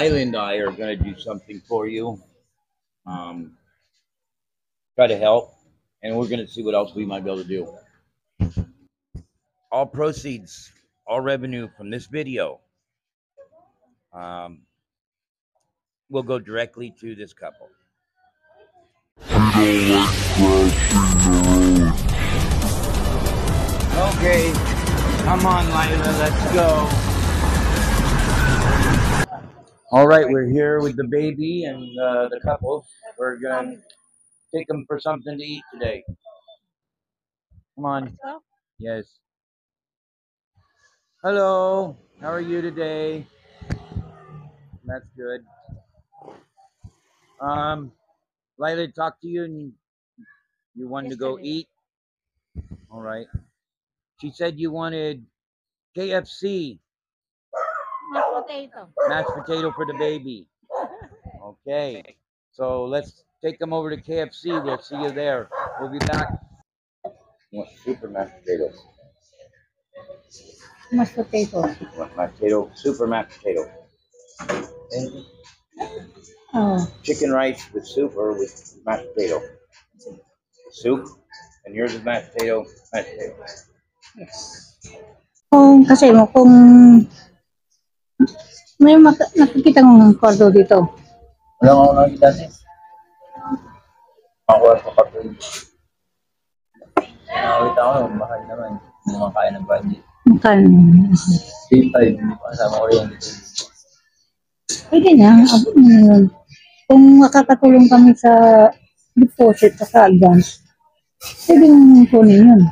Lila and I are going to do something for you. Try to help, and we're going to see what else we might be able to do. All proceeds, all revenue from this video will go directly to this couple. Okay, come on, Lila, let's go. All right, we're here with the baby and the couple. We're going to take them for something to eat today. Come on. Yes. Hello. How are you today? That's good. Lila talked to you and you wanted to go eat? All right. She said you wanted KFC. Mashed potato. Mashed potato for the baby. Okay. So let's take them over to KFC. We'll see you there. We'll be back. You want super mashed potatoes? Mashed potato. You want mashed potato? Super mashed potato. And Oh. chicken rice with soup or with mashed potato? Soup. And yours is mashed potato. Mashed potato. Yes. Kasi kung may nakikita ng kwarto dito. Wala akong nakikita din. Ako at kapatid. Nakakita ko naman, mahal naman. Hindi naman kaya ng budget. Makan. 3.5, hindi pa kasama ko rin. Pwede na. Kung makakatulong kami sa deposit at sa advance, pwede nang kunin yun.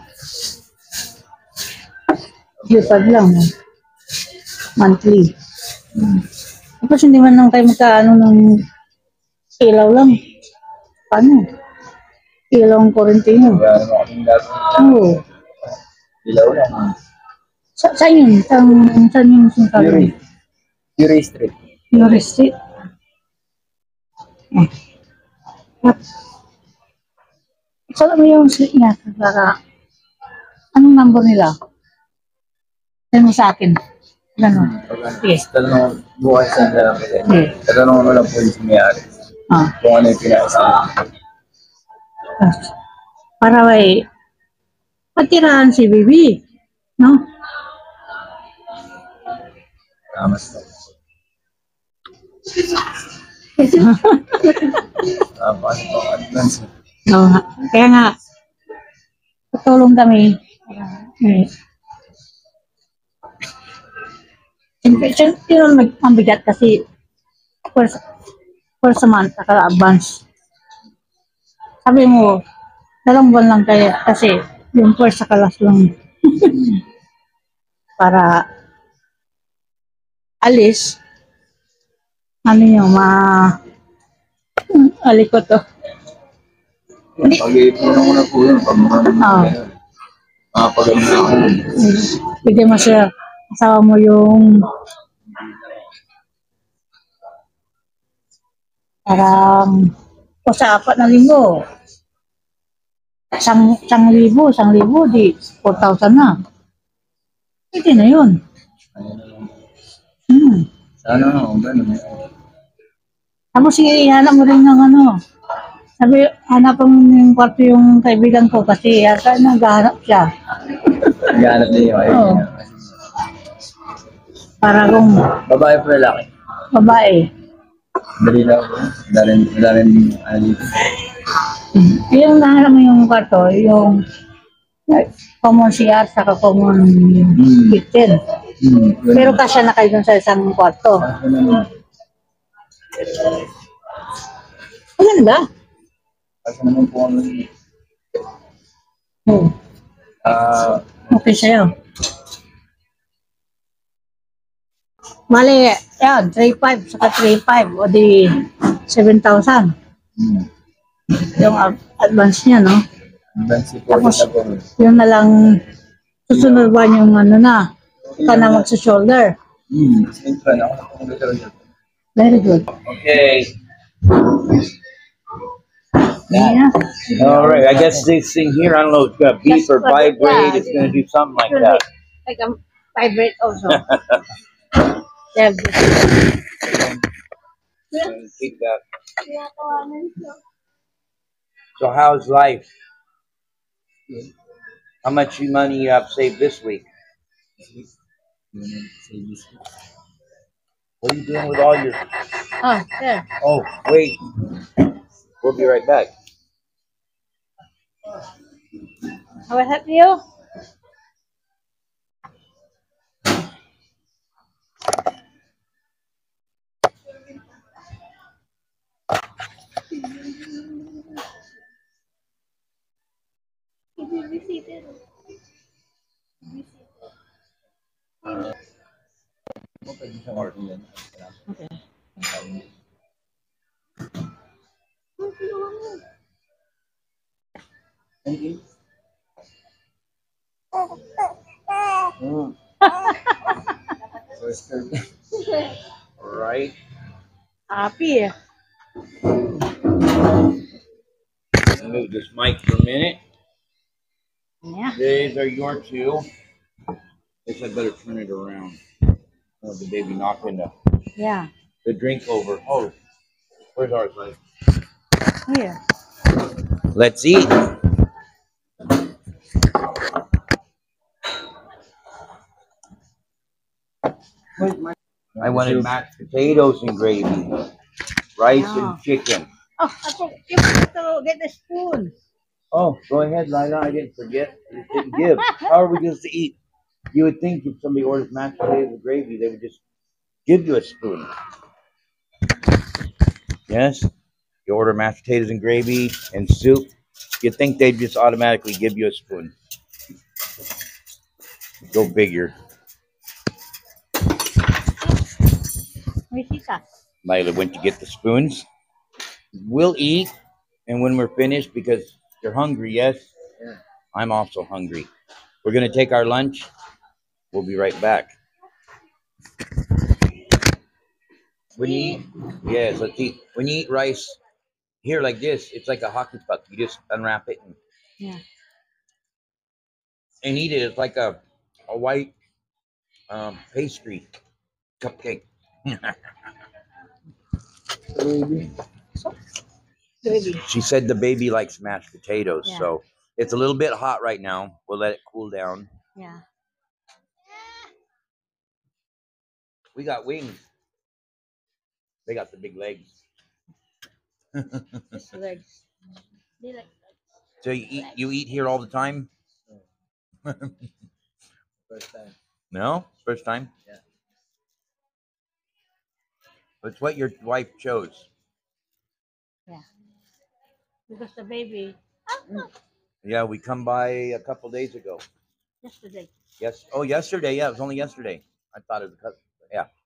Yupad lang. Monthly. Tapos hindi man lang tayo magkaano ng ilaw lang. Paano? Ilaw ang korentino. Wala naman kaming gagawin. Oo. Ilaw lang. Saan yun? Saan yung sinasabi? Fury Street. Fury Street. So, ano yung street niya? Para, anong number nila? Yan mo sa akin. Gano'n. Sige. Tanong bukas na lang kasi. Tanong mo lang po yung sumiyari. Kung ano yung pinasa. Para may patirahan si Bibi. No? Tamas na. Paano po advance? No, kaya nga, tutulong kami. Yun ang bigat kasi first month naka-advance. Sabi mo, 2 buwan lang kaya kasi yung first sa last lang. Para alis, ano nyo, alikot to. Pag-iipunan ko na po yun. Pag-iipunan ako. Pwede mo siya, asawa mo yung parang o sa 4 na linggo. 1,000 di 4,000 na. Pwede na yun. Sana ako, gano'n. Tapos ihanap mo rin ng ano. Sabi, hanapan mo yung kwarto yung kaibigan ko kasi yata naghahanap siya. Naghahanap din yung Oo. Para kung babae pa lalaki. babae. Dali lang po. Darin dito. Yung nahanap mo yung kwarto, yung common CR saka common kitchen. Pero kasya na kayo dun sa isang kwarto. Maganda. Kasi naman po ano yun. Okay sa'yo. Mali, yan, 3,500 saka 3,500 o di 7,000. Yung advance niya, no? Advance po. Tapos, yun na lang susunod ba yung ano na, ka na magsa-shoulder. Siyempre, ako na pong gagawin. Very good. Okay. Yeah. All right. I guess this thing here, I don't know, it's going to beep or vibrate. It's going to do something like that. Like a vibrate also. Yeah. Keep that. So how's life? How much money you have saved this week? What are you doing with all your? Oh, there. Oh, wait. We'll be right back. I will help you. Okay. Mm. Right. Happy. Move this mic for a minute. Yeah. These are your two. Guess I better turn it around. Oh, the baby knocking Yeah. the drink over. Oh, where's ours, buddy? Here. Let's eat. I wanted mashed potatoes and gravy, rice and chicken. Oh, you forgot to get the spoon. Oh, go ahead, Lila. I didn't forget. I just didn't give. How are we just to eat? You would think if somebody orders mashed potatoes and gravy, they would just give you a spoon. Yes? You order mashed potatoes and gravy and soup, you'd think they'd just automatically give you a spoon. Go figure. Lila went to get the spoons. We'll eat, and when we're finished, because you're hungry, yes? Yeah. I'm also hungry. We're going to take our lunch. We'll be right back. When you eat, yes, let's eat. When you eat rice here like this, it's like a hockey puck. You just unwrap it and eat it. It's like a white pastry cupcake. She said the baby likes mashed potatoes, so it's a little bit hot right now. We'll let it cool down. Yeah. We got wings. They got the big legs. Just legs. They like So you eat here all the time? First time. No? First time? Yeah. It's what your wife chose. Yeah. Because the baby. Yeah, we come by a couple days ago. Yesterday. Yes. Oh, yesterday. Yeah, it was only yesterday. I thought it was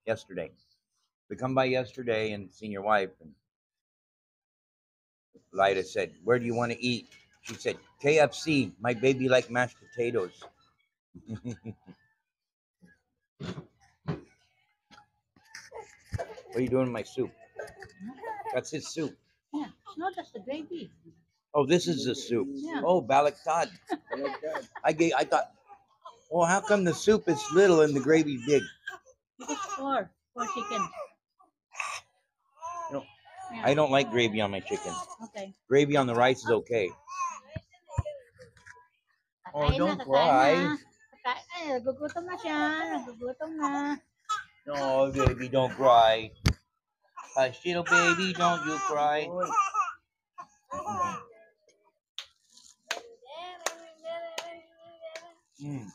yesterday. We come by yesterday and seen your wife, and Lida said, "Where do you want to eat?" She said, "KFC. My baby like mashed potatoes." What are you doing in my soup? That's his soup. Yeah. No, that's the gravy. Oh, this is the soup. Yeah. Oh, balaktad. I thought, well, how come the soup is little and the gravy big? Because four chicken. You know, I don't like gravy on my chicken. Okay. Gravy on the rice is okay. Oh, don't cry. Ay, nagugutom na siya. Nagugutom na. No, baby, don't cry. Hush, little baby, don't you cry. Mm.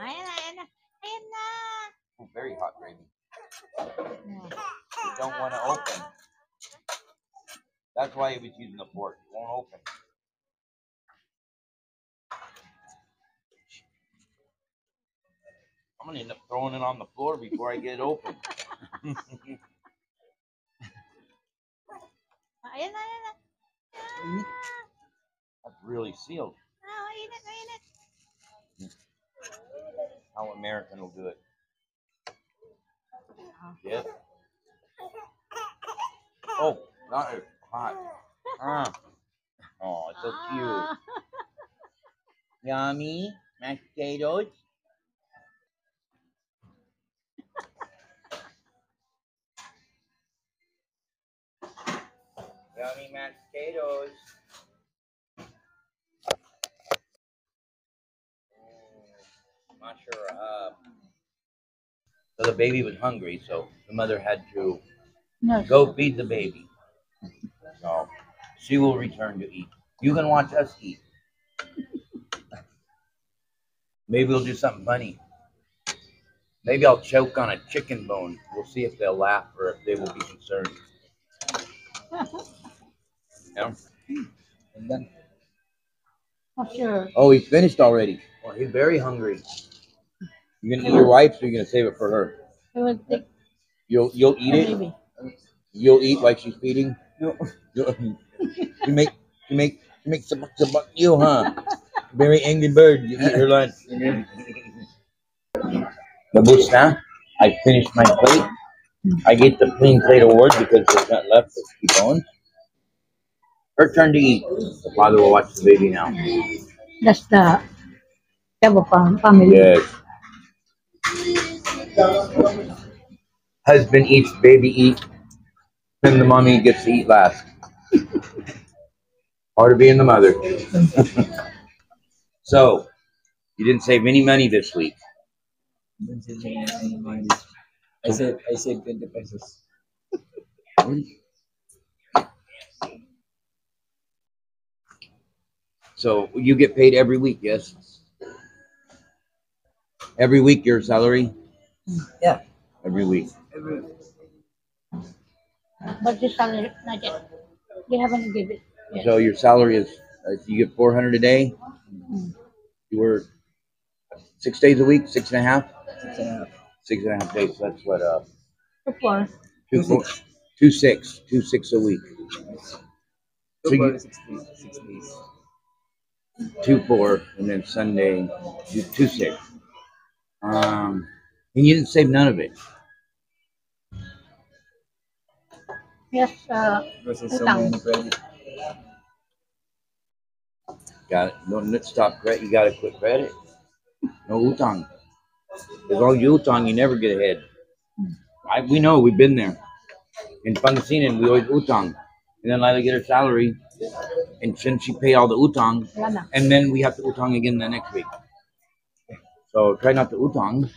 Ayan na, ayan na. Ayan na. Oh, very hot gravy. You don't want to open. That's why he was using the fork. It won't open. I'm going to end up throwing it on the floor before I get it open. Ayan na, ayan na. That's really sealed. Oh, init, init. How American will do it. Yes. Oh, not as hot. Oh, it's so cute. Yummy mashed potatoes. Yummy mashed potatoes. Not sure. So the baby was hungry, so the mother had to Yes. go feed the baby. So she will return to eat. You can watch us eat. Maybe we'll do something funny. Maybe I'll choke on a chicken bone. We'll see if they'll laugh or if they will be concerned. Yeah. And then, Not sure. Oh, he's finished already. Well, he's very hungry. You gonna eat your wife's, or you gonna save it for her? I will take You'll eat the it. baby. You'll eat like she's feeding. no, You make some you, huh? Very angry bird. You eat her lunch. Labus na. I finished my plate. I get the clean plate award because there's not left. Let's keep going. Her turn to eat. The father will watch the baby now. That's the Tabo family. Yes. Husband eats, baby eats, then the mommy gets to eat last. Part of being the mother. So, you didn't save any money this week. don't say any money. I said 20 pesos. So, you get paid every week, yes? Every week your salary? Yeah. Every week. Every, But this salary, not yet. They haven't given it yet. So your salary is, you get 400 a day. You work 6 days a week, 6.5? 6.5. 6.5 days. So that's what, So far, 2.6 a week. So you, 6 days. 6 days. 2.4, and then Sunday 2.6. And you didn't save none of it. yes, Because it's so utang. many credit. Got it. No, let's stop credit. You got to quit credit. No utang. As long as you utang, you never get ahead. We know. We've been there. In Pangasinan, we always utang. And then Lila get her salary, and since she pay all the utang, Wala na. and then we have to utang again the next week. So try not to utang.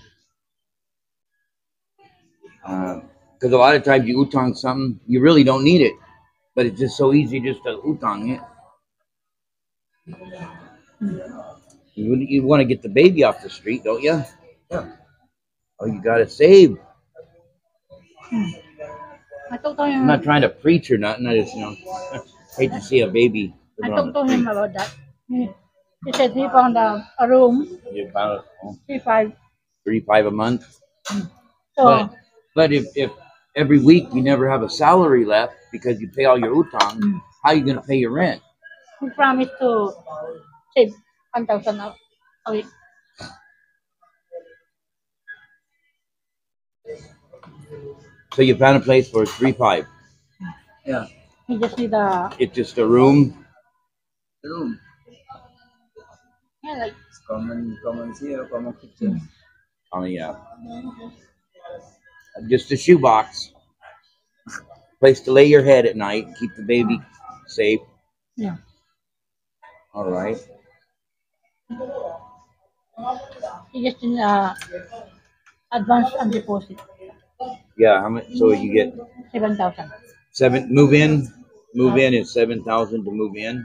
Because a lot of times you utang something, you really don't need it. But it's just so easy just to utang it. You want to get the baby off the street, don't you? Yeah. Oh, you got to save. I talked to I'm him. not trying to preach or nothing. I just, hate to see a baby I living on talked to the him street. about that. He said he found a room, You about 3-5. 3-5 a month. So But if every week you never have a salary left because you pay all your utang, how are you going to pay your rent? he promised to save 1,000 a week. So you found a place for 3-5. Yeah. He just need a It's just a room. The room. like It's common here, common kitchen. Oh yeah. Just a shoebox. Place to lay your head at night. Keep the baby safe. yeah. All right. He just need advance and deposit Yeah. How much? So you get 7,000. Move in. Move in is 7,000 to move in.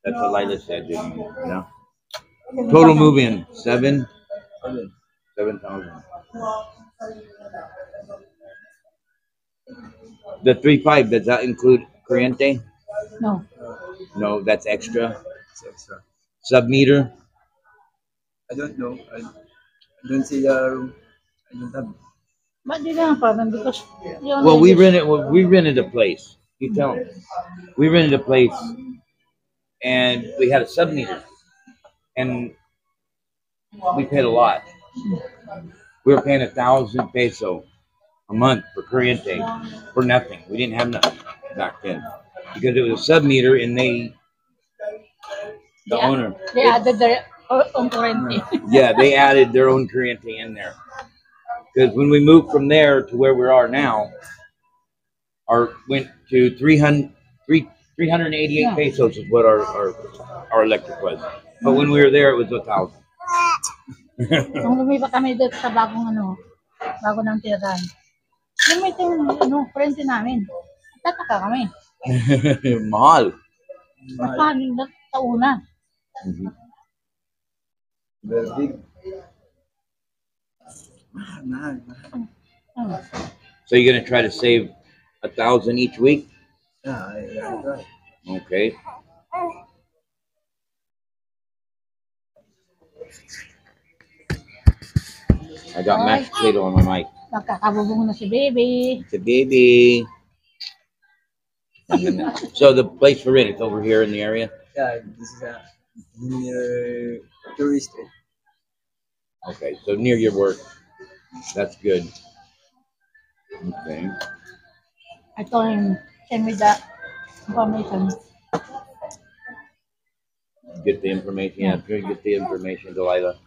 That's what Lila said. Yeah. Total move in 7,000. The 3-5, does that include corriente? No, No, that's extra. It's extra. Sub meter. I don't know. I don't see the room. I don't have. but they don't have problem because you only Well, we use- rented a place. You tell them. We rented a place, and we had a sub meter, and we paid a lot. We were paying 1,000 peso a month for corriente for nothing. We didn't have nothing back then because it was a sub meter, and the Yeah. owner, They added their own currency. yeah, they added their own corriente in there. Because when we moved from there to where we are now, went to 388 Yeah. pesos is what our electric was. But when we were there, it was 1,000. Nung lumipat kami dito sa bagong bago ng tirahan. Lumit yung kurente namin. Tataka kami. Mahal. Paano na tauna? Very big. Mahal. Hmm. So you're gonna try to save 1,000 each week? Yeah, I try. Okay. I got mashed potato on my mic. Magkakabubong na si baby. It's a baby. So the place we're in, it's over here in the area. Yeah, this is a near tourist. Okay, so near your work. That's good. Okay. I told him, send me the information. Get the information. Yeah, try to get the information, Delilah.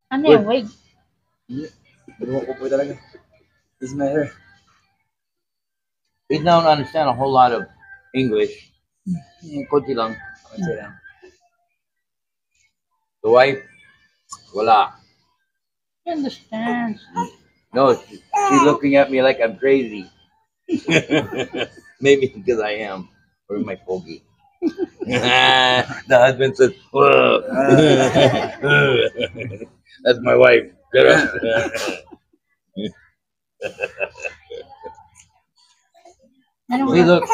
Ano Good. yung wig? Ewan ko po talaga. This is my hair. He don't understand a whole lot of English. Konti lang. Kasi lang. The wife, wala. He understands. No, she's looking at me like I'm crazy. Maybe because I am. Or my fogey. The husband says, "Whoa." That's my wife. Get up. Anong See, look,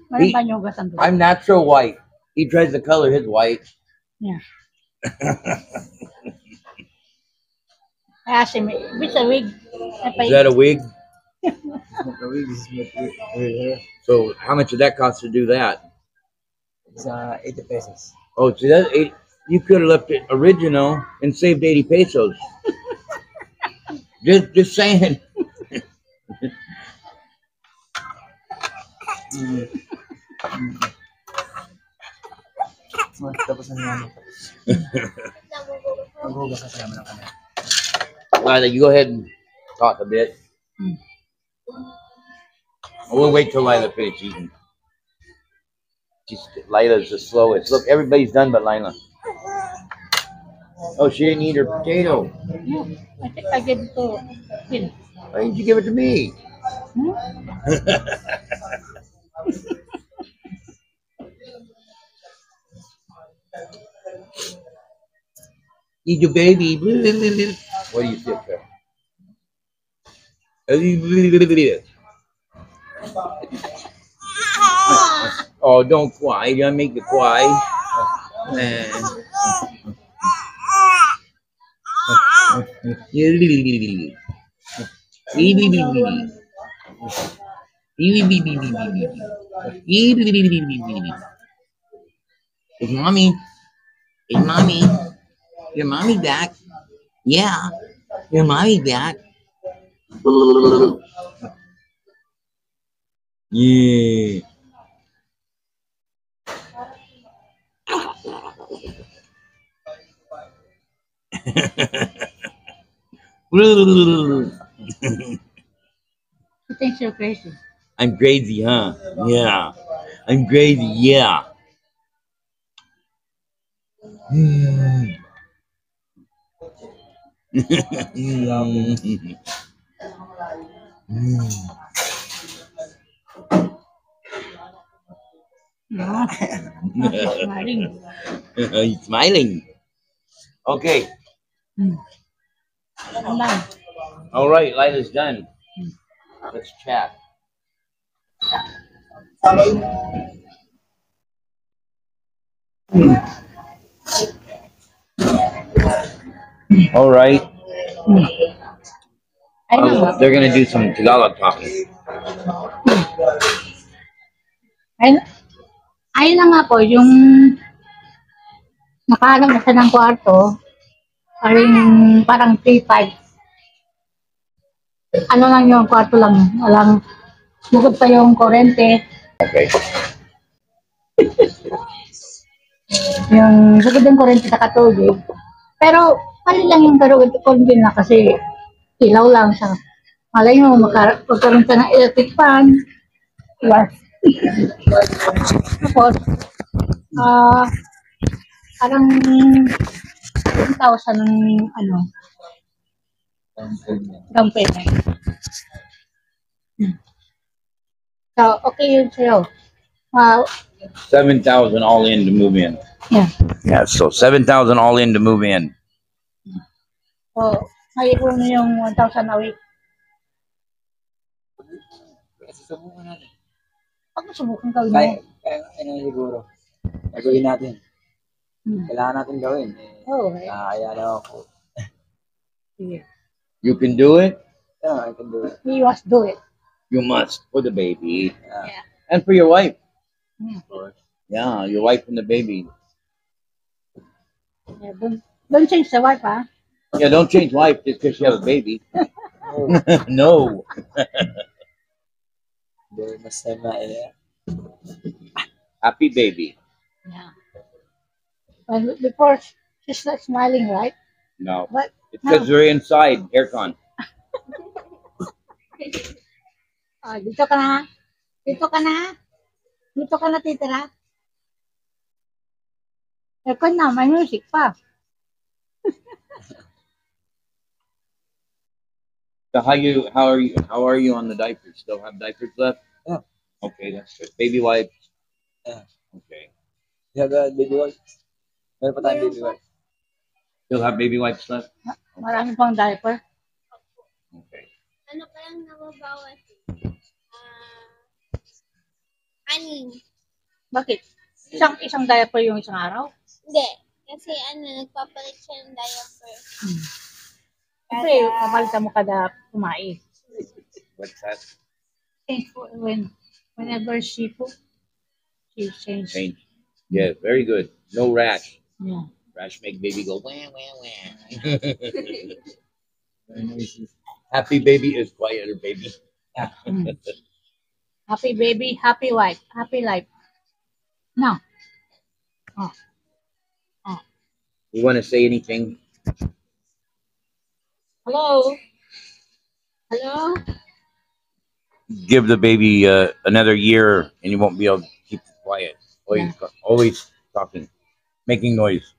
Meron ba niyong gasan doon? I'm natural white. He tries to color his white. Yeah. I asked him, which a wig? Is that a wig? This is not a wig, this is my real hair. So how much did that cost to do that? It's 80 pesos. Oh, see that? You could have left it original and saved 80 pesos. Just saying. Tapos na naman. Maghugas na naman ang kamay. Lila, you go ahead and talk a bit. We'll wait till Lila finishes eating. Lila's the slowest. Look, everybody's done but Lila. Oh, she didn't eat her potato. No, I think I gave it to Phil. Why didn't you give it to me? Hmm? Eat your baby. What do you think, sir? Oh, don't cry. You gotta make you cry. Is mommy? Is mommy? Your mommy back? Yeah, your mommy back. Yeah. He thinks you're crazy. I'm crazy, huh? Yeah. I'm crazy, yeah. No, smiling. He's smiling. Okay. I'm done. All right, Lila's done. Let's chat. All right. Ayun na. They're gonna do some Tagalog talking. Ayun na nga po, yung nakahanap na siya ng kwarto, parang 3-5. Ano lang yung kwarto lang, walang, bukod pa yung kurente, Okay. yung bukod yung kurente sa katubig. Pero, mali lang yung kurente na kasi ilaw lang sa Malay mo, magkaroon ka ng electric fan. Diba? Tapos, parang 10,000 ng ano, down payment. So, okay yun sa'yo. Wow. 7,000 all in to move in. Yeah. Yeah, so 7,000 all in to move in. So, may puno yung 1,000 a week. Kasi subukan natin. Pag nasubukan gawin mo. Kaya ano siguro. Gagawin natin. Kailangan natin gawin. Oh, Kaya na ako. yeah. You can do it. Yeah, I can do it. We must do it. You must for the baby Yeah. and for your wife. Yeah. Yeah, your wife and the baby. Yeah, don't change the wife, huh? Yeah, don't change wife just because you have a baby. Oh, No. mas na Happy baby. Yeah. Well, before, she's not smiling, right? No. But It's because they're inside aircon. dito ka na. Dito ka na. Dito ka na titira. Aircon na, may music pa. So how are you on the diapers? Still have diapers left? Yeah. Okay, that's good. Baby wipes. Yeah. Okay. You have a baby wipes? Meron pa tayong baby wipes. Still have baby wipes left? Marami pang diaper. Okay. Ano pa lang nababawas? Anin. Bakit? Isang diaper yung isang araw? Hindi. Kasi nagpapalit siya ng diaper. Siyempre, kapalitan mo kada kumain. What's that? Whenever she poop, she change. Change. Yeah, very good. No rash. Yeah. Rash make baby go wah wah wah. Very noisy. Happy baby is quieter baby. Happy baby, happy wife, happy life. No. Oh. You want to say anything? Hello? Hello? Give the baby another year, and you won't be able to keep it quiet. Always talking, making noise.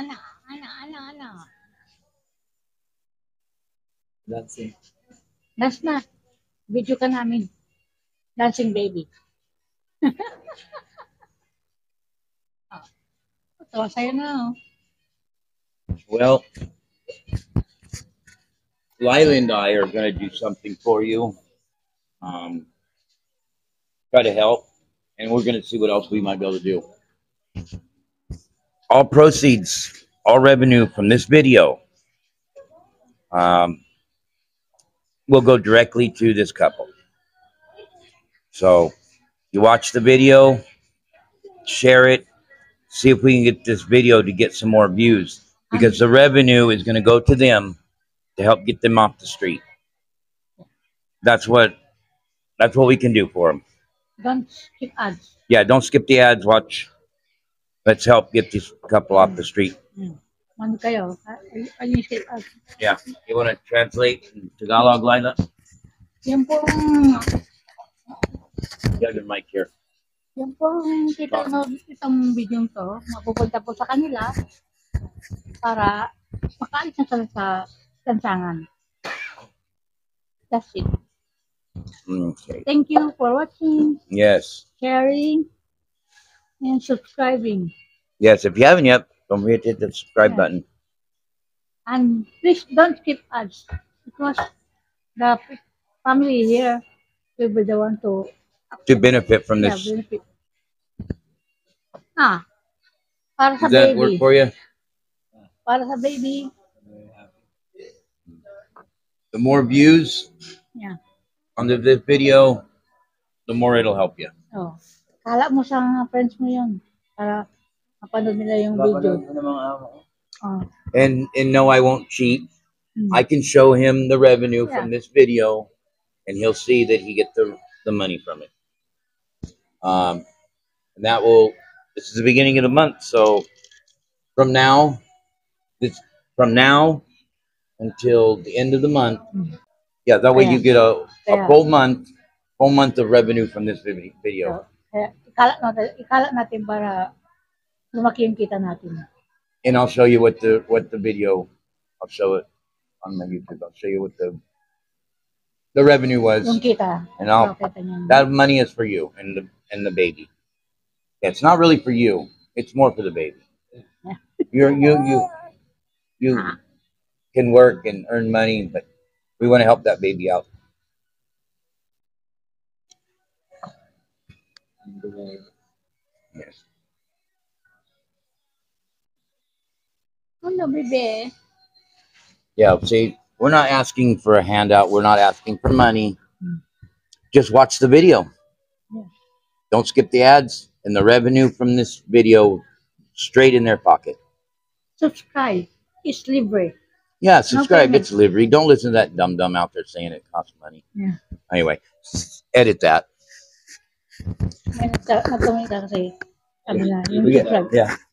Ano. Dancing. Last na. Video ka namin. Dancing baby. Ito, sa'yo na. Well, Lila and I are going to do something for you. Try to help, and we're going to see what else we might be able to do. All proceeds, all revenue from this video will go directly to this couple. So you watch the video, share it, see if we can get this video to get some more views, because the revenue is going to go to them to help get them off the street. That's what we can do for them. Don't skip ads. Yeah, don't skip the ads. Watch. Let's help get this couple off the street. Ano kayo? Ano yung skip ads? Yeah. You want to translate in Tagalog, Lila? Yan pong, You have your mic here. yan pong kita no, itong video to, mapupunta po sa kanila para makaalis na sila sa lansangan. That's it. Okay. Thank you for watching, Yes. sharing, and subscribing. Yes. If you haven't yet, don't forget to hit the subscribe button. And please don't skip ads because the family here will be the one to benefit from this. benefit. Para sa Does that baby. work for you? Para sa baby. The more views Yeah. on this video, the more it'll help you. Oh. Kala mo sa mga friends mo yun. Para mapanood nila yung video. Papanood mo ng mga amo ko. Oh. And no, I won't cheat. I can show him the revenue from this video, and he'll see that he gets the money from it. And that will. This is the beginning of the month, so from now, this from now until the end of the month. Yeah, that way you get a Kaya, full month of revenue from this video. kaya ikalat natin para lumaki yung kita natin. And I'll show you what the video. I'll show it on my YouTube. I'll show you what the revenue was, Yung kita. and I'll Kita niyan. that money is for you and the baby. Yeah, it's not really for you. It's more for the baby. You can work and earn money, but we want to help that baby out. Yes. Ano, bebe? Yeah. See, we're not asking for a handout. We're not asking for money. Just watch the video. Yeah. Don't skip the ads, and the revenue from this video straight in their pocket. Subscribe. It's libre. Yeah, subscribe. payment. It's delivery. Don't listen to that dumb out there saying it costs money. Yeah. Anyway, edit that. May nagkamit ka kasi, sabi na, yung We subscribe.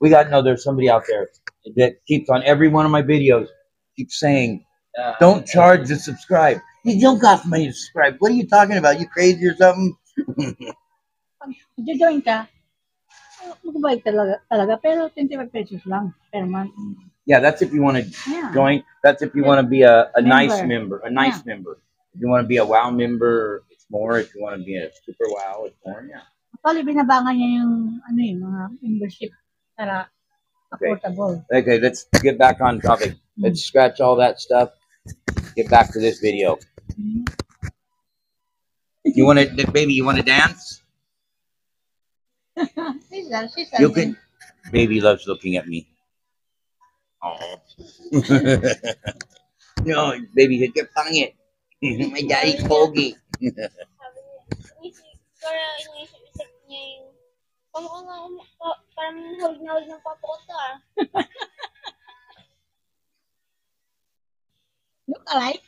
got to know there's somebody out there that keeps on every one of my videos keeps saying, "Don't charge to subscribe." You don't cost money to subscribe. What are you talking about? You crazy or something? Pag join ka, magbabayad talaga, pero 25 pesos lang per month. Yeah, that's if you want to Yeah. join. That's if you want to be a nice Member. member, a nice member. If you want to be a WoW member, it's more. If you want to be a super WoW, it's more. Yeah. Actually, binabangan niya yung, mga membership para Okay. affordable. Okay, let's get back on topic. Let's scratch all that stuff. Get back to this video. You want to, baby? You want to dance? You can. Baby loves looking at me. Oh. No, baby, get pangit. My daddy's pogi. Sabi niya, iniisip niya yung, parang hold na hold ng papa ko to ah. Look alike.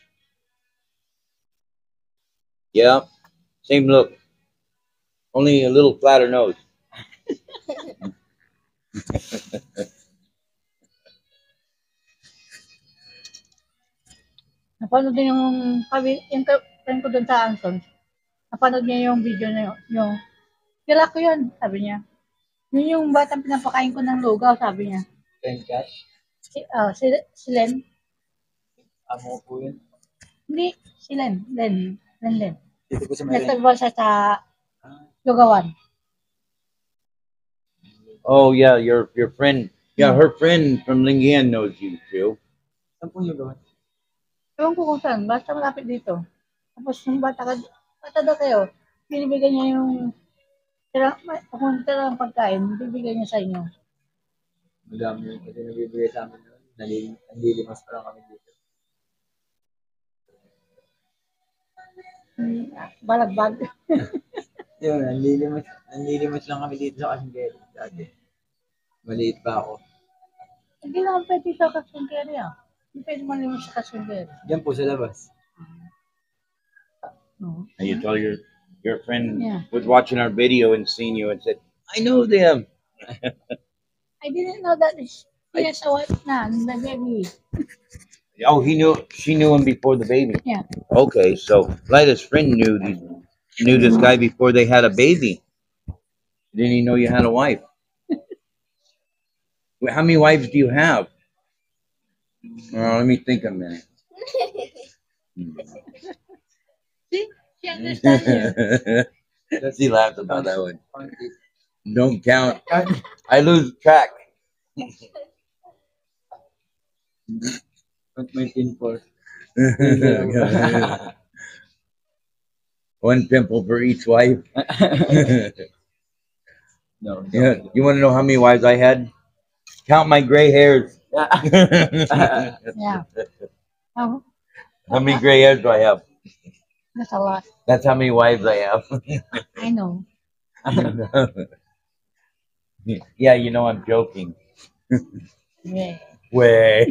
Yeah, same look. Only a little flatter nose. Napanood niya yung time ko dun sa Anson. Napanood niya yung video na yung kila ko yun, sabi niya. Yun yung batang pinapakain ko ng lugaw, sabi niya. Cash? Si Len. Amo po yun. Hindi, si Len. Len. Dito po sa Marin. Nagtagbo siya sa lugawan. Oh yeah, your friend. Yeah, her friend from Lingayen knows you too. Saan po yung gawin? Ewan ko kung saan, basta malapit dito. Tapos yung bata daw kayo, binibigyan niya yung kung tira ng pagkain, bibigyan niya sa inyo. Madami yung kasi nabibigay sa amin noon. Nalilimas pa lang kami dito. Balagbag. Yun, nalilimas lang kami dito sa Kasingkeri dati. Maliit pa ako. Hindi naman pwede sa Kasungkeri ah. Hindi pwede malimos sa Kasungkeri. Diyan po sa labas. No. And you told your friend Yeah. was watching our video and seen you and said, "I know them." I didn't know that he has a wife na, the baby. Oh, she knew him before the baby. Yeah. Okay, so Lida's friend knew this guy before they had a baby. Didn't he know you had a wife? Wait, how many wives do you have? Let me think a minute. See? She understands you. She laughed about that one. Don't count. I lose track. Pag may pinfall. One pimple for each wife. No. Yeah. You want to know how many wives I had? Count my gray hairs. Yeah. Oh, How many gray hairs do I have? that's a lot. That's how many wives I have. I know. Yeah, you know I'm joking. Yeah. Way.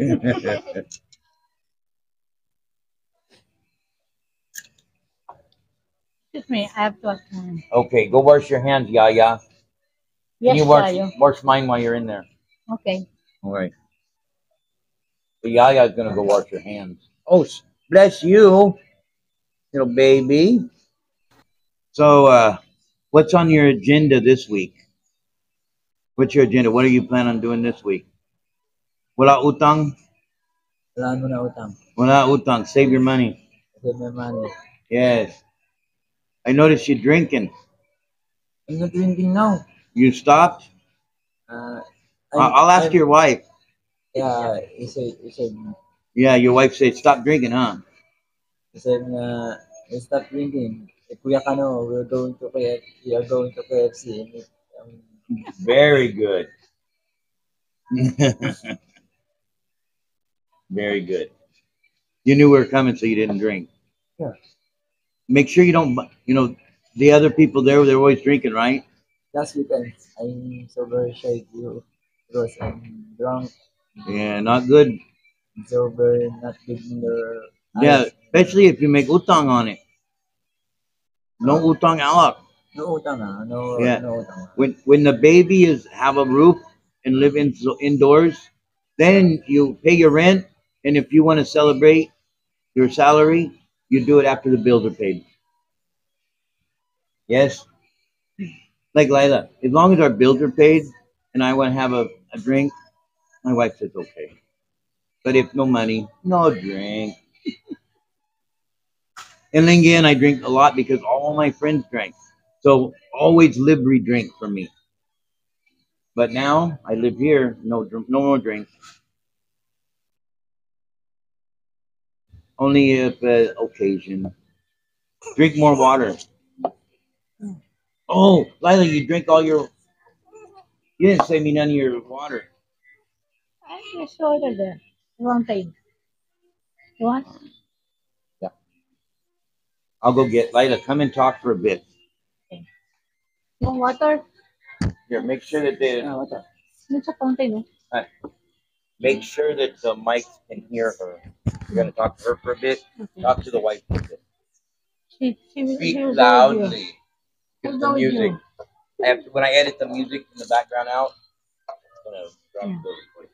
Excuse me, I have to ask mine. Okay, go wash your hands, Yaya. Can Yes, you tayo. wash mine while you're in there? Okay. All right. The Yaya's gonna go wash your hands. Oh, bless you, little baby. So, what's on your agenda this week? What's your agenda? What are you planning on doing this week? Wala utang? Wala mo na utang. Wala utang. Save your money. Save my money. Yes. I noticed you drinking. I'm not drinking now. You stopped? Uh, I'll ask your wife. Yeah, he said, Yeah, your wife said stop drinking, huh? stop drinking. Kuya Kano, we are going to KFC and eat. Very good. Very good. You knew we were coming, so you didn't drink. Yeah. Make sure you don't. The other people there, they're always drinking, right? Last weekend, I'm so very shy you because I'm drunk, Yeah, not good. sober, not giving your Yeah, eyes. especially if you make utang on it. No utang alak. No utang no, Yeah. no utang. When the baby is have a roof and live indoors, then you pay your rent, and if you want to celebrate your salary, you do it after the bills are paid. Yes, like Lila, as long as our bills are paid and I want to have a drink, my wife says okay. But if no money, no drink. And then again, I drink a lot because all my friends drank. So always livery drink for me. But now I live here, no more drink. Only if occasion. Drink more water. Oh, Lila, you drink all your. You didn't save me none of your water. I just ordered there. Wrong time. You want? Yeah. I'll go get Lila. Come and talk for a bit. Okay. You want water? Here, make sure that they. Water. Dun sa fountain, no? Make sure that the mic can hear her. You're gonna talk to her for a bit. Okay. Talk to the wife for a bit. She will Speak go with you. loudly. She'll Because go the with music. you. When I edit the music in the background out, I'm gonna drop Yeah. those for you.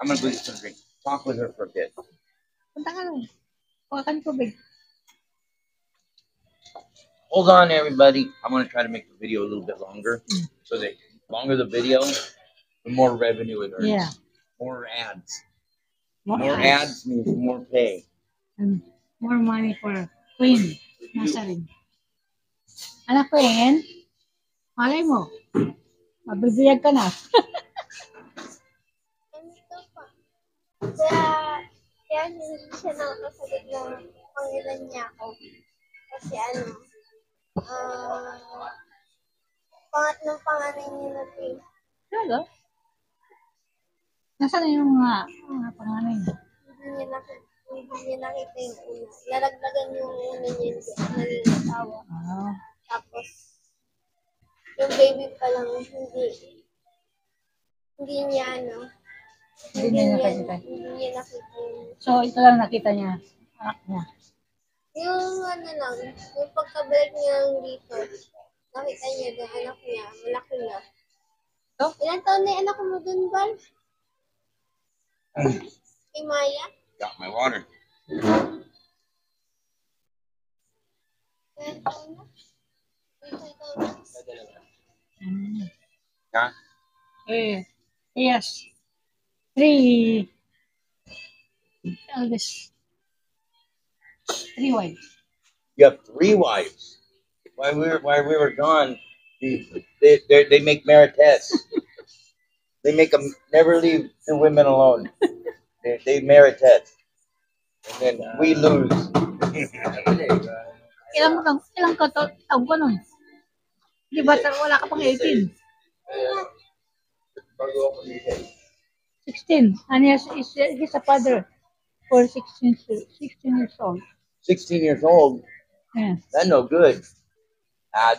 I'm gonna go get some drink. Talk with her for a bit. Punta ka lang. Kuha ka ng tubig. Hold on, everybody. I'm gonna try to make the video a little bit longer, so that the longer the video, the more revenue it earns. Yeah. More ads. More More ads means more pay. And more money for Queen. Nasa rin. Anak Queen, malay mo. Mabibiyag ka na. Ganito pa. Kaya hindi siya nakasagot ng pangilan niya ako. Kasi pangatlong panganay niya na rin. Talaga? Nasaan na yung mga panganay niya? Hindi niya nakita yung una. Lalaglagan yung una niya naging asawa. Ah. Tapos, yung baby pa lang, hindi niya Hindi niya nakita. hindi niya nakita yung, So, ito lang nakita niya. Anak niya. yung yung pagkabalik niya lang dito, nakita niya yung anak niya, malaki na. Oh? Ilan taon na yung anak mo dun, Val? Kay Maya? Got my water. Ilan taon na? Ilan taon na? Huh? Yes. 3 eldest. 3 wives. You have 3 wives. While we were gone, they make marites. They make them never leave 2 women alone. They marites. And then we lose. Ilang ka taon ko nun? Di ba wala ka pang 18? 16. And he's a father for 16 years old. 16 years old. Yeah. That's no good.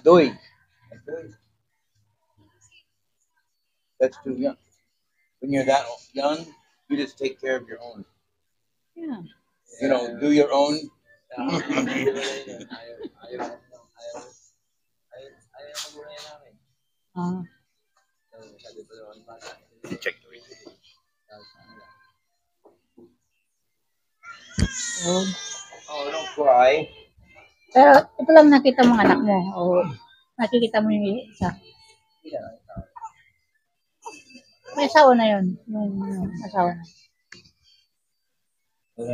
Doy. That's too young. When you're that young, you just take care of your own. Yeah. You know, do your own. Check the receipt. Oh. Oh, don't cry. Pero ito lang nakita mga anak mo. O nakikita mo yung isa. May asawa na yun. Yung asawa na.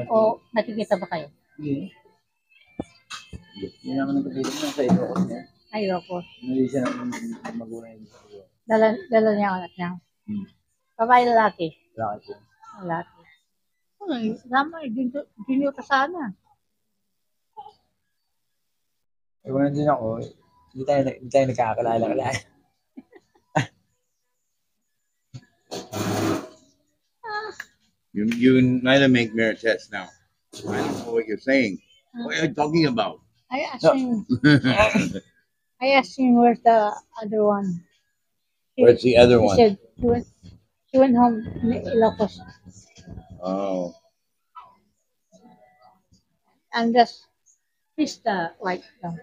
O nakikita pa kayo? Hindi. Yun ang nagpapilip na sa iyo ko niya. Ayoko. Hindi siya ng magulang yung sa iyo. Dala niya ang anak niya. Hmm. Babae lalaki. Laki po. Lalaki. Ay, sama eh. Junior ka sana. Kung nandun ako, hindi tayo nagkakakilala. You neither make mirror test now. I don't know what you're saying. What are you talking about? I asked him where's the other one. Where's the other He one? said she went home in Ilocos. Oh, And just he's the white one.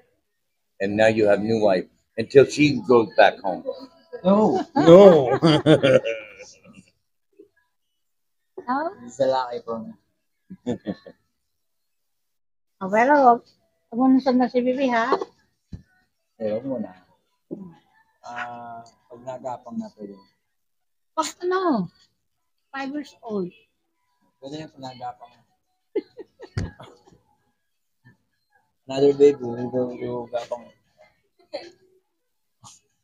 and now you have new wife until she goes back home. No. No. Oh, Sa laki po. pero huwag mo nusad na si Bibi ha. Huwag muna. Pag nagapang na pwede. Pag ano, 5 years old. Pwede yung pag nagapang. Another baby, yung gapang.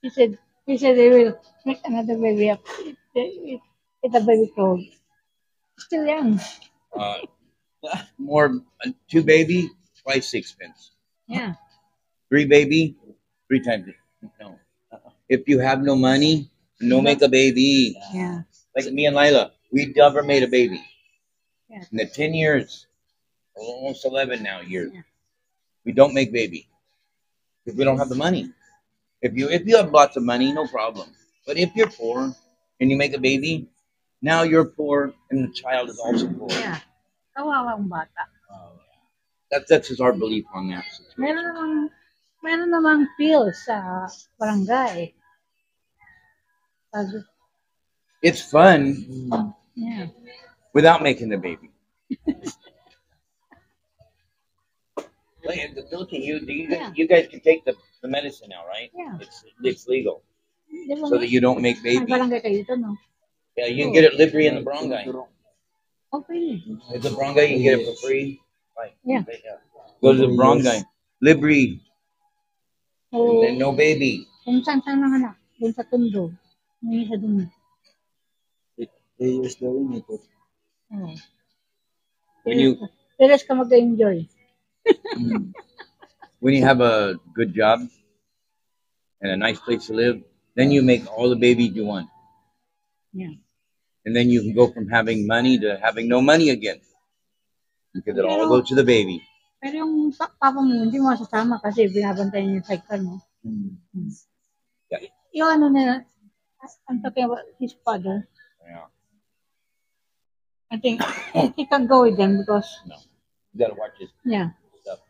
He said they will make another baby up. It's a baby clothes. Still young. uh, more 2 baby, twice 6 pence. Yeah. 3 baby, 3 times. No. If you have no money, no make a baby. Yeah. Like me and Lila, we never made a baby. Yeah. In the 10 years, almost 11 now years, Yeah. we don't make baby because we don't have the money. If you have lots of money, no problem. But if you're poor and you make a baby, now you're poor and the child is also poor. Yeah. Kawawang bata. That's just our belief on that situation. Meron namang pills sa barangay. Sabi, It's fun yeah. without making the baby. Like in the Philippines, Yeah. you guys can take the medicine now, right? Yeah. It's legal, Di ba so that you don't make may baby. barangay kayo dito, no? Yeah, you can get it libre in the barangay. Okay. At the barangay, you can get it for free. Right. Yeah. Go to the barangay. Libre. So, And then no baby. kung saan lang anak, doon sa Tondo. May isa doon. 3 years daw yun ito. Oh. When you Pero ka mag-enjoy. when you have a good job and a nice place to live, then you make all the babies you want. Yeah. And then you can go from having money to having no money again. Because it all goes to the baby. Pero yung papa mo, hindi mo sasama kasi binabantayan yung cycle mo. Yeah. Yung ano na, I'm talking about his father. Yeah. I think he can go with them because, No. You gotta watch this yeah. stuff.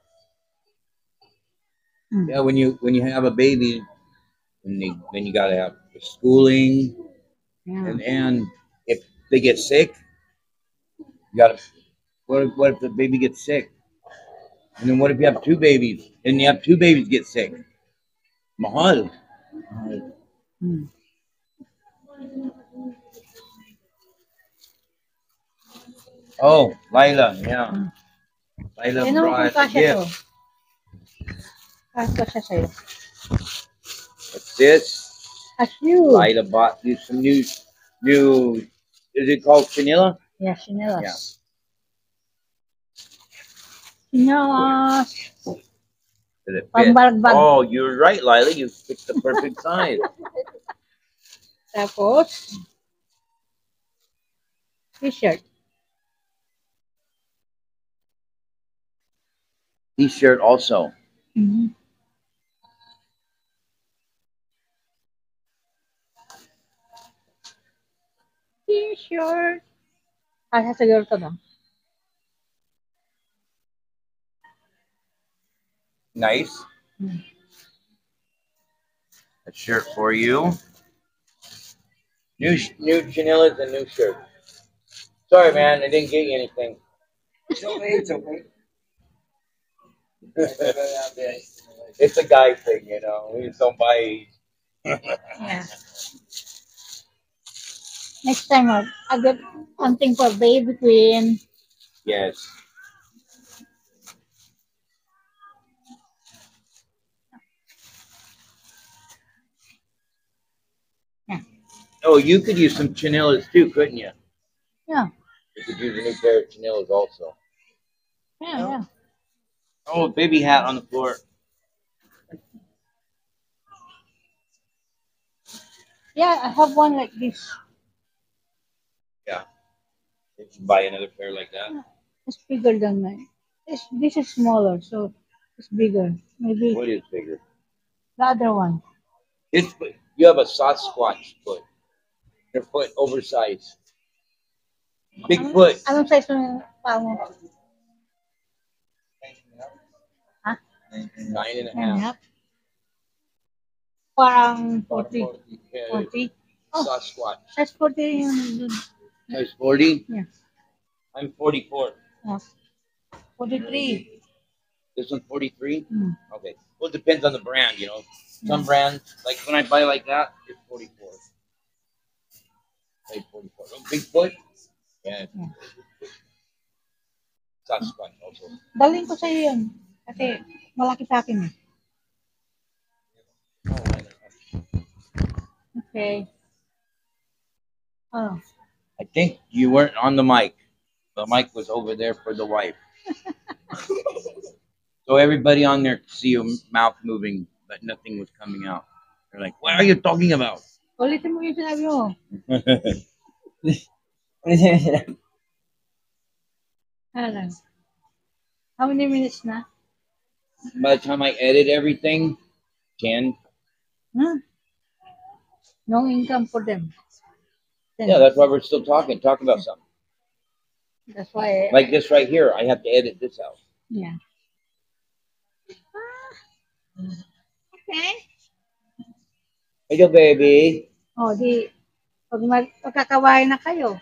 Mm. Yeah, when you have a baby, then you gotta have the schooling, Yeah. and if they get sick, you gotta. What if the baby gets sick? And then what if you have 2 babies and you have 2 babies get sick? Mahal. Mm. Oh, Lila, yeah. Lila Yan naman brought kung a kasya to. gift. Kasya sa'yo. What's this? As you. Lila bought you some new. Is it called Chanila? Yeah, chinelas. Yeah. Chinelas. Does it fit? Pambalagbag. Oh, you're right, Lila. You picked the perfect size. Tapos, t-shirt. T-shirt also. Mm-hmm. T-shirt. Kasya sa girl to ba? Nice. Mm. A shirt for you. New Chanillas and new shirt. Sorry, man, I didn't get you anything. It's okay, it's okay. It's a guy thing, you know. We just don't buy. Yeah. Next time, I'll get something for baby queen. Yes. Yeah. Oh, you could use some chinillas too, couldn't you? Yeah. You could use a new pair of chinillas also. Yeah. Yeah. Oh, a baby hat on the floor. Yeah. I have one like this. Yeah. You should buy another pair like that. It's bigger than mine. This is smaller, so it's bigger. Maybe What is bigger? the other one. It's you have a Sasquatch foot. Your foot oversized. Big foot. Anong size ng paa mo? Ha? 9.5. 9.5? Parang 40. Yeah, 40? Oh, Sasquatch. size 40 yung dun. Size 40? Yeah. I'm 44. Oh, 43. This one's 43? Hmm. Okay. Well, it depends on the brand, you know. Some brands, like when I buy like that, it's 44. Say 44. Oh, big foot? Yeah. Yeah. Sasquatch also. Dalhin ko sa'yo yun. Kasi malaki sa akin eh. Okay. Oh. I think you weren't on the mic. The mic was over there for the wife. So everybody on there could see your mouth moving, but nothing was coming out. They're like, what are you talking about? Ulitin mo yung sinabi mo. Ano? How many minutes na? By the time I edit everything, 10. Huh? No income for them. Then, Yeah, that's why we're still talking about something. that's why. Like this right here, I have to edit this out. Yeah. Okay. Hello, baby. Oh, di, pag magkakawain na kayo,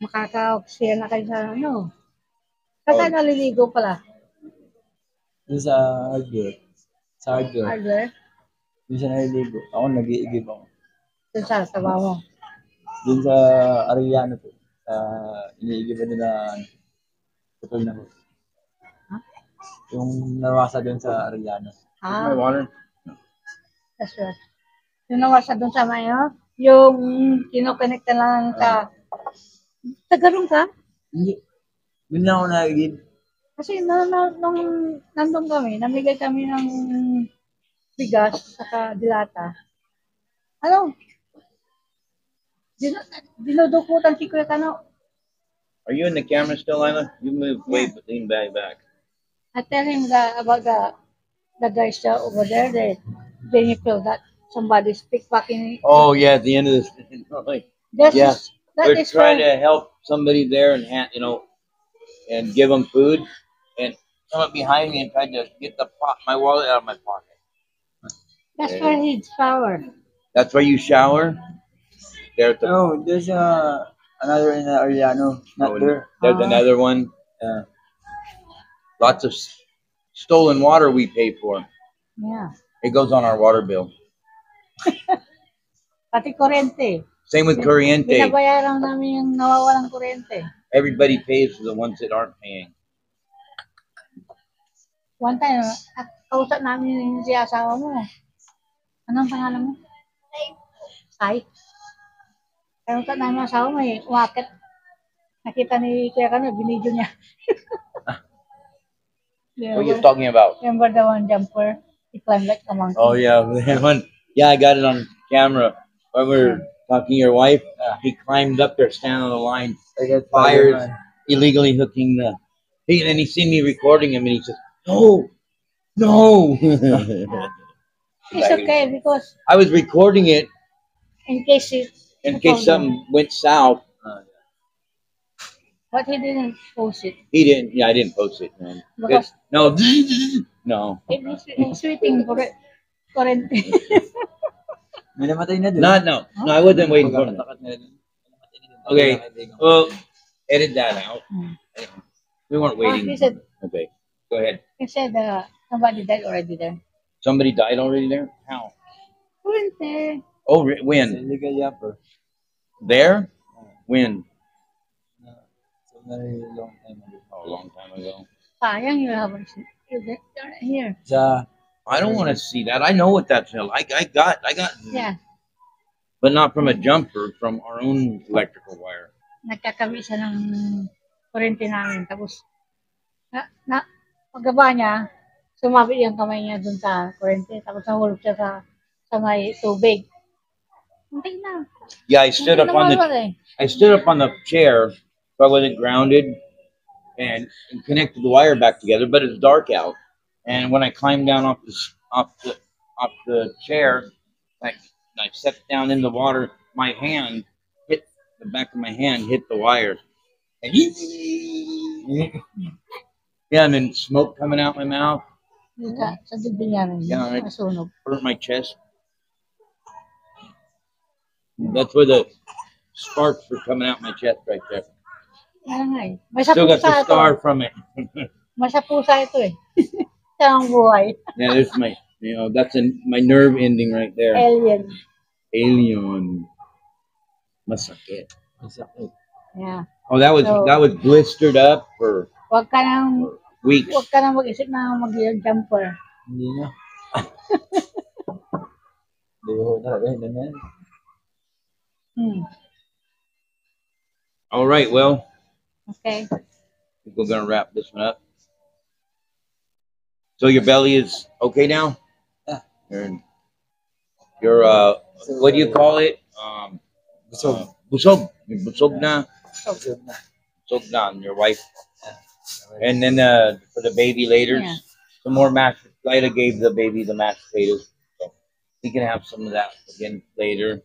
makaka-share na kayo sa ano. Saan ka naliligo pala? Doon sa hardware. Sa hardware. Hardware? Doon siya naliligo. Ako nag-iigib ako. Doon sa trabaho mo. Doon sa Arellano po. Iniigiban nila putol na po. Huh? Yung nawasa doon sa Arellano. My Ah, water. that's right. Yung nawasa doon sa mayo, yung kinoconnect na lang sa... Tagarong ka? Hindi. Doon lang ako nag-igib. Kasi nung nandun kami, namigay kami ng bigas saka dilata. Ano? Dinudukutan si Kuya Kano. Are you in the camera still, Lila? You move way, lean back. I tell him about the guys over there that they feel that somebody's pickpocketing. Oh yeah, at the end of this. That's Yeah. that We're is trying why- to help somebody there and and give them food, and someone behind me and tried to get my wallet out of my pocket. that's where he's power. That's where you shower. There at the No, there's another in Arellano. Not there. there's Ah. another one. Yeah. Lots of stolen water we pay for. Yeah. It goes on our water bill. Pati kuryente. Same with Corriente. Binabayaran namin yung nawawalang kuryente. Everybody pays for the ones that aren't paying. One time, kausap namin yung si asawa mo. Anong pangalan mo? Sai. Kausap namin yung asawa mo eh. Umakit. Nakita ni Kuya Kano, binidyo niya. What are you talking about? Remember the one jumper? He climbed like a monkey. Oh yeah, that one. Yeah, I got it on camera. When we were talking to your wife, he climbed up there, standing on the line, I got fires, Spider-Man. illegally hooking the. And he seen me recording him, and he says, "No, no." It's okay because I was recording it in case it, in case something went south. but he didn't post it. He didn't. Yeah, I didn't post it, man. Because- No, no, It was sweating for it. Current. May namatay na doon. no. I wasn't waiting for him. Pagkakatakat nila doon. Okay, well, edit that out. We weren't waiting. He said, Okay, go ahead. somebody died already there. Somebody died already there? How? Kurente. Oh, It's when? illegal jumper. There? When? So very long time ago. Oh, a long time ago. Sayang you haven't seen here. Sa I don't want to see that. I know what that's like. I got, Yeah. but not from a jumper, from our own electrical wire. Nagkakami siya ng kurente namin. Tapos, paggaba niya, sumabit yung kamay niya dun sa kurente. Tapos nahulog siya sa may tubig. Hindi na. Yeah, Hindi na manual eh. I stood up on the chair, so I wasn't grounded, and connected the wire back together. But it's dark out, and when I climbed down off the chair, like I stepped down in the water, my hand hit the back of my hand hit the wire, and yeah, and then smoke coming out my mouth, Sa dibdib niya rin. Yeah, right. Nasunog. hurt my chest. That's where the sparks were coming out my chest right there. Kaya nga eh. May sa Still got pusa the ito. scar from it. May sa pusa ito eh. Siya ang buhay. Yeah, there's that's my nerve ending right there. Alien. Alien. Masakit. masakit. Yeah. Oh, that was blistered up for Huwag ka nang weeks. mag-isip na mag-jumper. Hindi na. Hindi ko talaga hindi na yan. All right, well, Okay. I think we're gonna wrap this one up. So your belly is okay now? Yeah. Your what do you call it? Busog. Busog. You're busog na. Busog na. Busog na. And your wife. Yeah. And then for the baby later, Yeah. some more mashed. Lila gave the baby the mashed potatoes, so he can have some of that again later.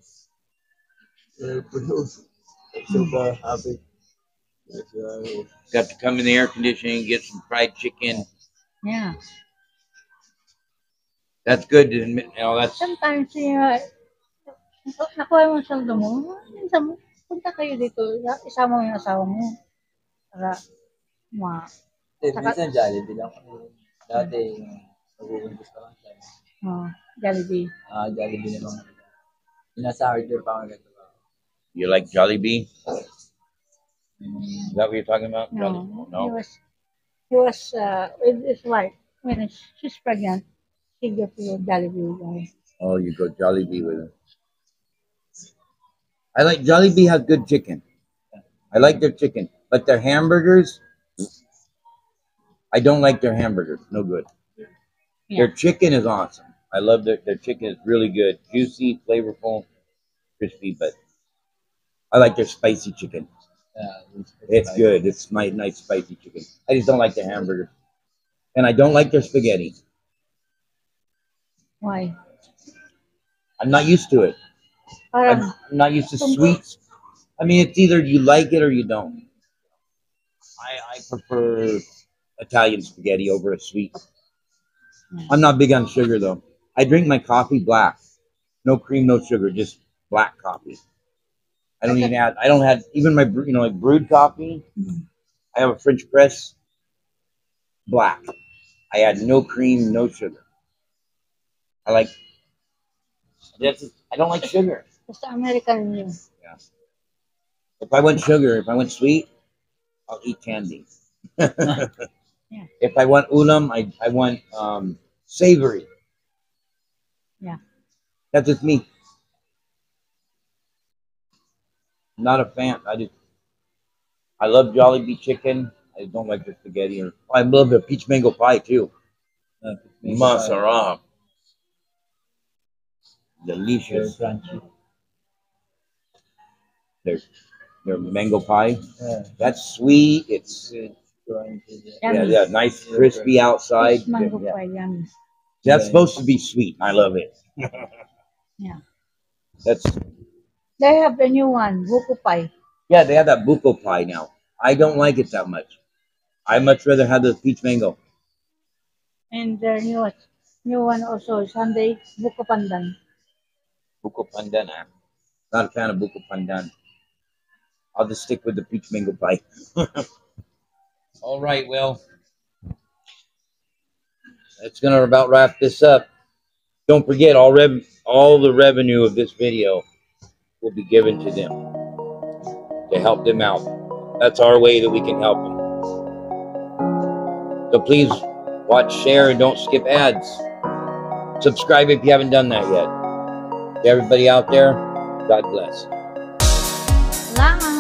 Super happy. Got to come in the air conditioning, get some fried chicken. Yeah. That's good. That's Sometimes, nakuha mo ang saldo mo, minsan, punta kayo dito, isama mo yung asawa mo. Para, Minsan Jollibee lang kami. Dati, nag-uuntos ka lang siya. Jollibee. Jollibee naman. Nasa hardware pa ako ganito. you like Jollibee? Is that what you're talking about? No. No. He was with his wife. When she's pregnant, he go to Jollibee. Oh, you go Jollibee with it. I like Jollibee has good chicken. I like their chicken, but their hamburgers, I don't like their hamburgers. No good. Their chicken is awesome. I love their chicken is really good, juicy, flavorful, crispy. But I like their spicy chicken. It's good. It's my nice spicy chicken. I just don't like their hamburgers, and I don't like their spaghetti. Why? I'm not used to it. Parang, I'm not used to sweets. I mean, it's either you like it or you don't. I prefer Italian spaghetti over a sweet. I'm not big on sugar though. I drink my coffee black, no cream, no sugar, just black coffee. I don't even add. I don't have even my like brewed coffee. I have a French press, black. I add no cream, no sugar. I don't like sugar. basta American yun. Yeah. If I want sugar, if I want sweet, I'll eat candy. Yeah. If I want ulam, I want savory. Yeah. That's just me. I'm not a fan. I love Jollibee chicken. I don't like the spaghetti. I love the peach mango pie too. Masarap. Delicious. Crunchy. Their mango pie. Yeah. That's sweet. It's Crunchy. yeah, nice crispy outside. Fish mango Yeah. pie yan. That's supposed to be sweet. I love it. Yeah. That's They have the new one, buko pie. yeah. They have that buko pie now. I don't like it that much. I much rather have the peach mango. And their new one also, Sunday, buko pandan. Buko pandan. I'm not a fan of buko pandan. I'll just stick with the peach mango pie. All right, well, that's going to about wrap this up. Don't forget, all the revenue of this video will be given to them to help them out. That's our way that we can help them. So please watch, share, and don't skip ads. Subscribe if you haven't done that yet. To everybody out there, God bless. Salamat.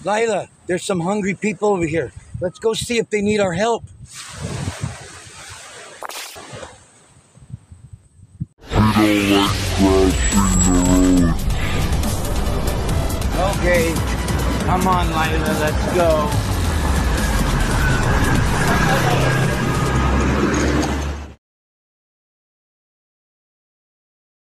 Lila, there's some hungry people over here. Let's go see if they need our help. Okay, come on, Lila, let's go.